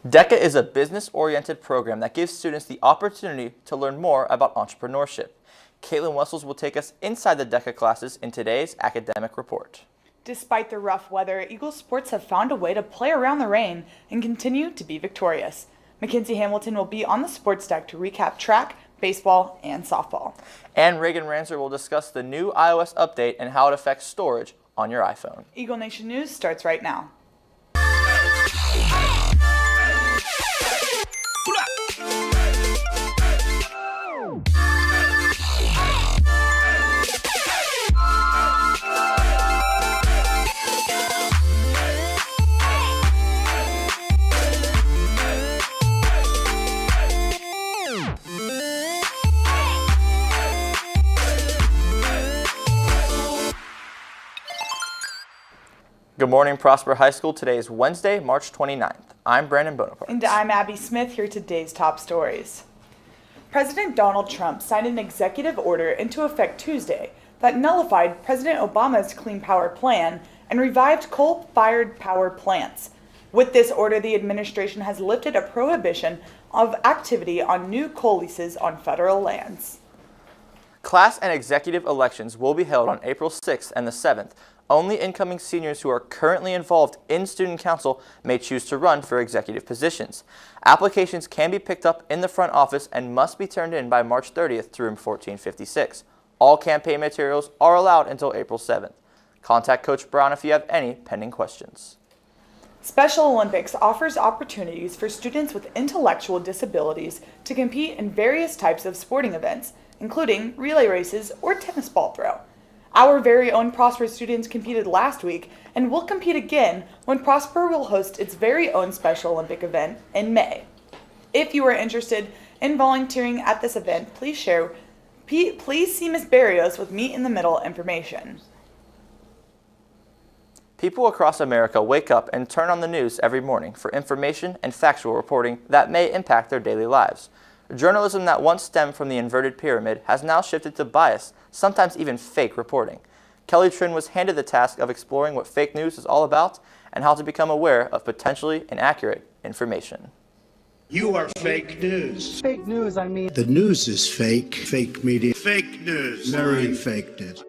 DECA is a business-oriented program that gives students the opportunity to learn more about entrepreneurship. Caitlin Wessels will take us inside the DECA classes in today's academic report. Despite the rough weather, Eagle sports have found a way to play around the rain and continue to be victorious. Mackenzie Hamilton will be on the sports deck to recap track, baseball, and softball. And Reagan Ranzer will discuss the new iOS update and how it affects storage on your iPhone. Eagle Nation News starts right now. Good morning, Prosper High School. Today is Wednesday, March 29th. I'm Brandon Bonaparte. And I'm Abby Smith. Here are today's top stories. President Donald Trump signed an executive order into effect Tuesday that nullified President Obama's Clean Power Plan and revived coal-fired power plants. With this order, the administration has lifted a prohibition of activity on new coal leases on federal lands. Class and executive elections will be held on April 6th and the 7th. Only incoming seniors who are currently involved in student council may choose to run for executive positions. Applications can be picked up in the front office and must be turned in by March 30th to room 1456. All campaign materials are allowed until April 7th. Contact Coach Brown if you have any pending questions. Special Olympics offers opportunities for students with intellectual disabilities to compete in various types of sporting events, including relay races or tennis ball throw. Our very own Prosper students competed last week and will compete again when Prosper will host its very own Special Olympic event in May. If you are interested in volunteering at this event, please see Ms. Barrios with Meet in the Middle information. People across America wake up and turn on the news every morning for information and factual reporting that may impact their daily lives. Journalism that once stemmed from the inverted pyramid has now shifted to bias, sometimes even fake reporting. Kelly Trin was handed the task of exploring what fake news is all about and how to become aware of potentially inaccurate information. You are fake news. Fake news, I mean. The news is fake. Fake media. Fake news. Very fake news.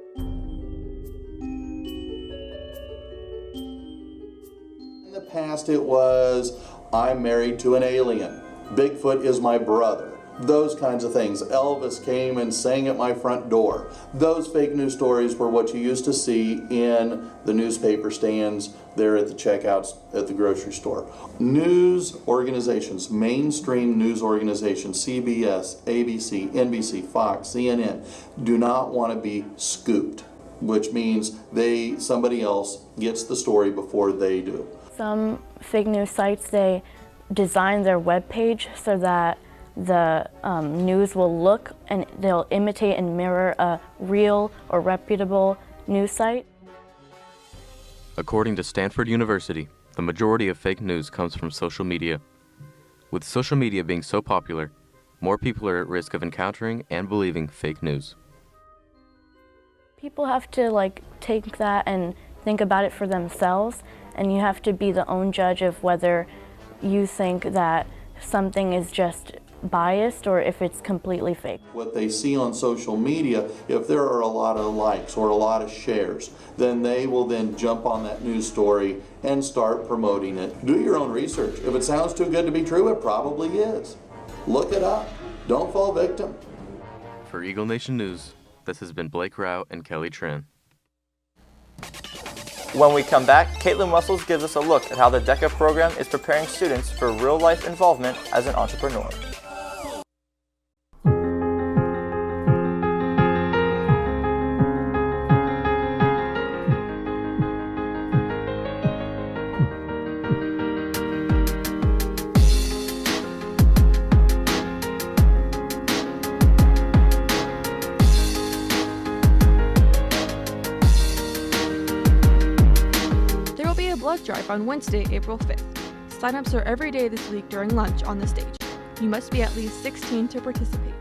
In the past it was, I'm married to an alien. Bigfoot is my brother. Those kinds of things. Elvis came and sang at my front door. Those fake news stories were what you used to see in the newspaper stands there at the checkouts at the grocery store. News organizations, mainstream news organizations, CBS, ABC, NBC, Fox, CNN, do not want to be scooped, which means somebody else gets the story before they do. Some fake news sites, they design their web page so that the news will look and they'll imitate and mirror a real or reputable news site. According to Stanford University, the majority of fake news comes from social media. With social media being so popular, more people are at risk of encountering and believing fake news. People have to take that and think about it for themselves, and you have to be the own judge of whether you think that something is just biased or if it's completely fake. What they see on social media, if there are a lot of likes or a lot of shares, then they will then jump on that news story and start promoting it. Do your own research. If it sounds too good to be true, it probably is. Look it up. Don't fall victim. For Eagle Nation News, this has been Blake Rao and Kelly Tran. When we come back, Caitlin Wessels gives us a look at how the DECA program is preparing students for real-life involvement as an entrepreneur. Blood drive on Wednesday, April 5th. Sign-ups are every day this week during lunch on the stage. You must be at least 16 to participate.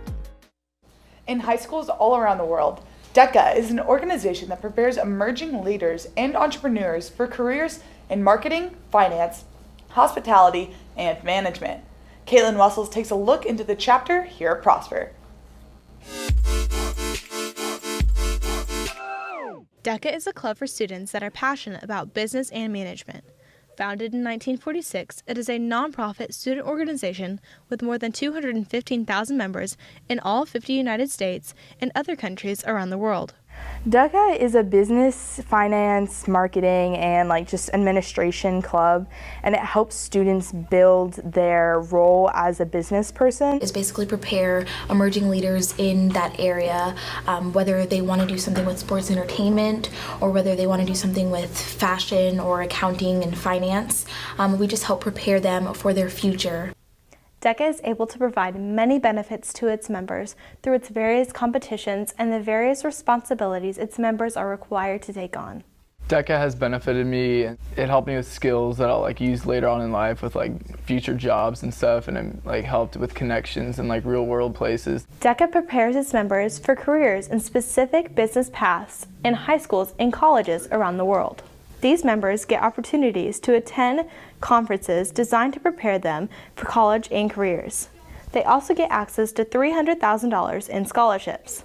In high schools all around the world, DECA is an organization that prepares emerging leaders and entrepreneurs for careers in marketing, finance, hospitality, and management. Caitlin Wessels takes a look into the chapter here at Prosper. DECA is a club for students that are passionate about business and management. Founded in 1946, it is a nonprofit student organization with more than 215,000 members in all 50 United States and other countries around the world. DECA is a business, finance, marketing, and just administration club, and it helps students build their role as a business person. Is basically prepare emerging leaders in that area, whether they want to do something with sports entertainment or whether they want to do something with fashion or accounting and finance. We just help prepare them for their future. DECA is able to provide many benefits to its members through its various competitions and the various responsibilities its members are required to take on. DECA has benefited me. It helped me with skills that I'll use later on in life with future jobs and stuff, and it helped with connections in real world places. DECA prepares its members for careers in specific business paths in high schools and colleges around the world. These members get opportunities to attend conferences designed to prepare them for college and careers. They also get access to $300,000 in scholarships.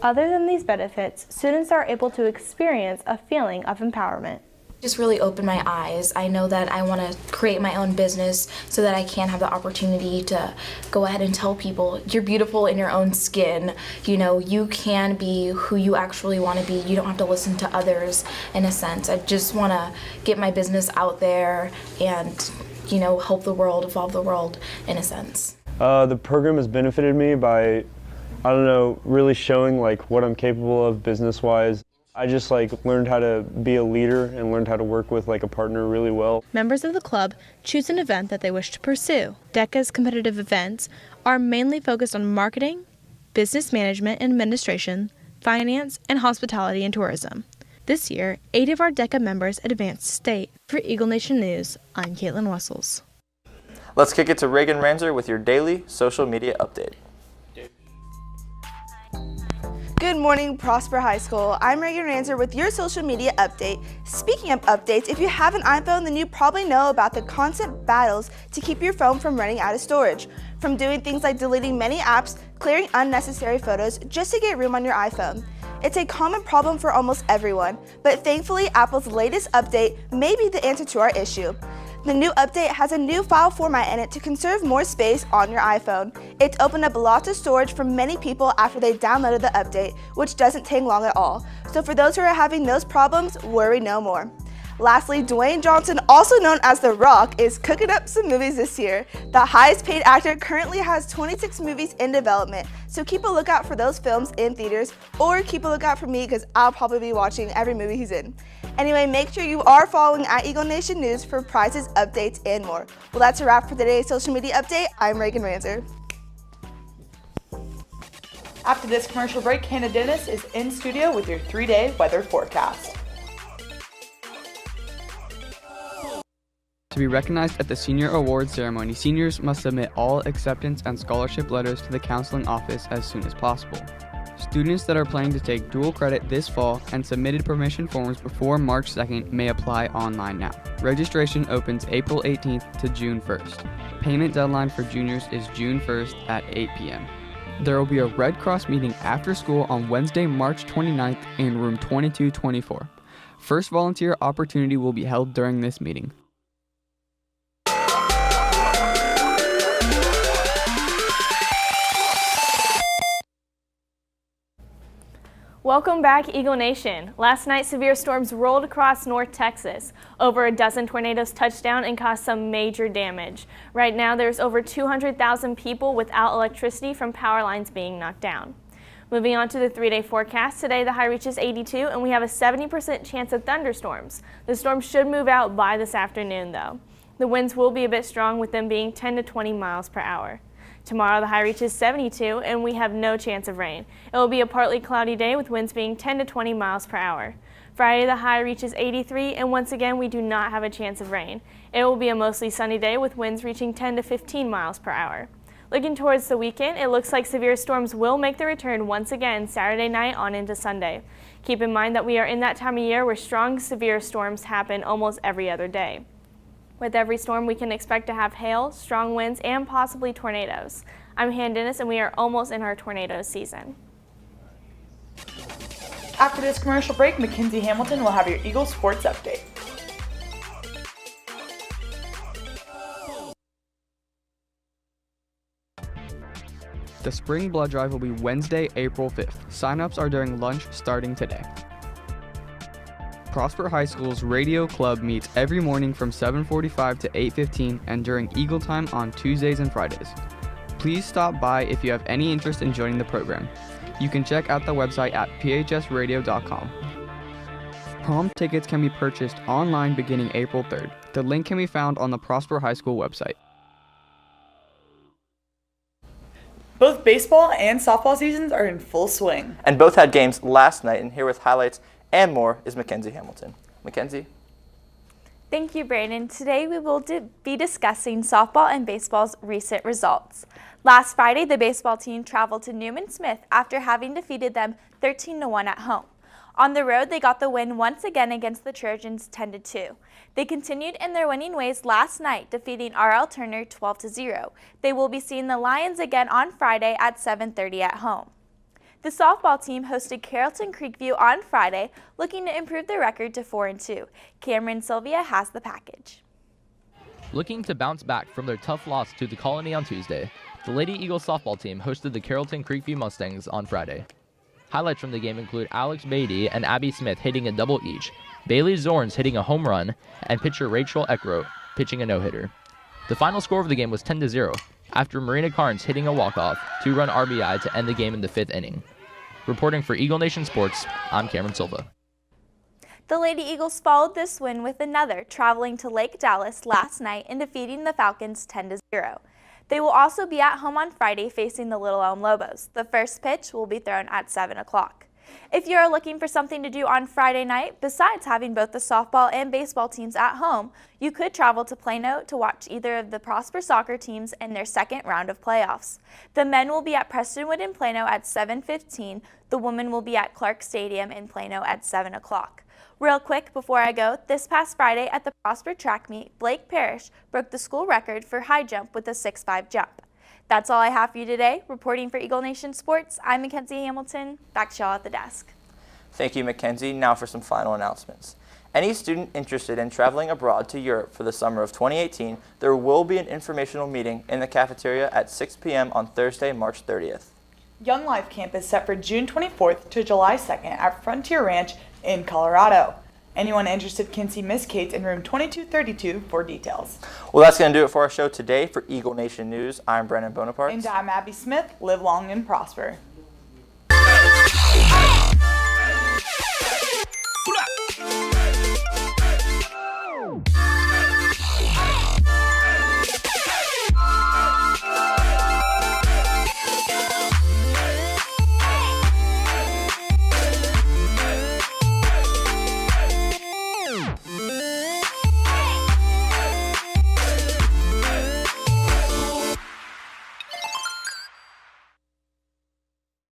Other than these benefits, students are able to experience a feeling of empowerment. Just really opened my eyes. I know that I want to create my own business so that I can have the opportunity to go ahead and tell people you're beautiful in your own skin. You can be who you actually want to be. You don't have to listen to others in a sense. I just want to get my business out there and, help the world, evolve the world in a sense. The program has benefited me by, really showing what I'm capable of business-wise. I just learned how to be a leader and learned how to work with a partner really well. Members of the club choose an event that they wish to pursue. DECA's competitive events are mainly focused on marketing, business management and administration, finance, and hospitality and tourism. This year, 8 of our DECA members advanced state. For Eagle Nation News, I'm Caitlin Wessels. Let's kick it to Reagan Ranzer with your daily social media update. Good morning, Prosper High School. I'm Reagan Ranzer with your social media update. Speaking of updates, if you have an iPhone, then you probably know about the constant battles to keep your phone from running out of storage. From doing things like deleting many apps, clearing unnecessary photos just to get room on your iPhone. It's a common problem for almost everyone, but thankfully Apple's latest update may be the answer to our issue. The new update has a new file format in it to conserve more space on your iPhone. It's opened up lots of storage for many people after they downloaded the update, which doesn't take long at all. So for those who are having those problems, worry no more. Lastly, Dwayne Johnson, also known as The Rock, is cooking up some movies this year. The highest paid actor currently has 26 movies in development, so keep a lookout for those films in theaters, or keep a lookout for me because I'll probably be watching every movie he's in. Anyway, make sure you are following at Eagle Nation News for prizes, updates, and more. Well, that's a wrap for today's social media update. I'm Reagan Ranzer. After this commercial break, Hannah Dennis is in studio with your 3-day weather forecast. To be recognized at the Senior Awards Ceremony, seniors must submit all acceptance and scholarship letters to the counseling office as soon as possible. Students that are planning to take dual credit this fall and submitted permission forms before March 2nd may apply online now. Registration opens April 18th to June 1st. Payment deadline for juniors is June 1st at 8 p.m. There will be a Red Cross meeting after school on Wednesday, March 29th in room 2224. First volunteer opportunity will be held during this meeting. Welcome back, Eagle Nation. Last night, severe storms rolled across North Texas. Over a dozen tornadoes touched down and caused some major damage. Right now, there's over 200,000 people without electricity from power lines being knocked down. Moving on to the 3-day forecast, today the high reaches 82 and we have a 70% chance of thunderstorms. The storms should move out by this afternoon though. The winds will be a bit strong with them being 10 to 20 miles per hour. Tomorrow the high reaches 72 and we have no chance of rain. It will be a partly cloudy day with winds being 10 to 20 miles per hour. Friday the high reaches 83 and once again we do not have a chance of rain. It will be a mostly sunny day with winds reaching 10 to 15 miles per hour. Looking towards the weekend, it looks like severe storms will make their return once again Saturday night on into Sunday. Keep in mind that we are in that time of year where strong severe storms happen almost every other day. With every storm, we can expect to have hail, strong winds, and possibly tornadoes. I'm Han Dennis, and we are almost in our tornado season. After this commercial break, Mackenzie Hamilton will have your Eagles sports update. The Spring Blood Drive will be Wednesday, April 5th. Sign-ups are during lunch starting today. Prosper High School's Radio Club meets every morning from 7:45 to 8:15 and during Eagle Time on Tuesdays and Fridays. Please stop by if you have any interest in joining the program. You can check out the website at phsradio.com. Prom tickets can be purchased online beginning April 3rd. The link can be found on the Prosper High School website. Both baseball and softball seasons are in full swing. And both had games last night, and here with highlights and more is Mackenzie Hamilton. Mackenzie? Thank you, Brandon. Today we will be discussing softball and baseball's recent results. Last Friday, the baseball team traveled to Newman Smith after having defeated them 13-1 at home. On the road, they got the win once again against the Trojans 10-2. They continued in their winning ways last night, defeating R.L. Turner 12-0. They will be seeing the Lions again on Friday at 7:30 at home. The softball team hosted Carrollton Creekview on Friday, looking to improve their record to 4-2. Cameron Sylvia has the package. Looking to bounce back from their tough loss to the Colony on Tuesday, the Lady Eagles softball team hosted the Carrollton Creekview Mustangs on Friday. Highlights from the game include Alex Beatty and Abby Smith hitting a double each, Bailey Zorns hitting a home run, and pitcher Rachel Eckroat pitching a no-hitter. The final score of the game was 10-0, after Marina Carnes hitting a walk-off, 2-run RBI to end the game in the 5th inning. Reporting for Eagle Nation Sports, I'm Cameron Silva. The Lady Eagles followed this win with another, traveling to Lake Dallas last night and defeating the Falcons 10-0. They will also be at home on Friday facing the Little Elm Lobos. The first pitch will be thrown at 7 o'clock. If you are looking for something to do on Friday night, besides having both the softball and baseball teams at home, you could travel to Plano to watch either of the Prosper soccer teams in their second round of playoffs. The men will be at Prestonwood in Plano at 7:15. The women will be at Clark Stadium in Plano at 7 o'clock. Real quick before I go, this past Friday at the Prosper track meet, Blake Parrish broke the school record for high jump with a 6'5" jump. That's all I have for you today. Reporting for Eagle Nation Sports, I'm Mackenzie Hamilton. Back to y'all at the desk. Thank you, Mackenzie. Now for some final announcements. Any student interested in traveling abroad to Europe for the summer of 2018, there will be an informational meeting in the cafeteria at 6 p.m. on Thursday, March 30th. Young Life Camp is set for June 24th to July 2nd at Frontier Ranch in Colorado. Anyone interested can see Miss Cates in room 2232 for details. Well, that's going to do it for our show today. For Eagle Nation News, I'm Brandon Bonaparte. And I'm Abby Smith. Live long and prosper.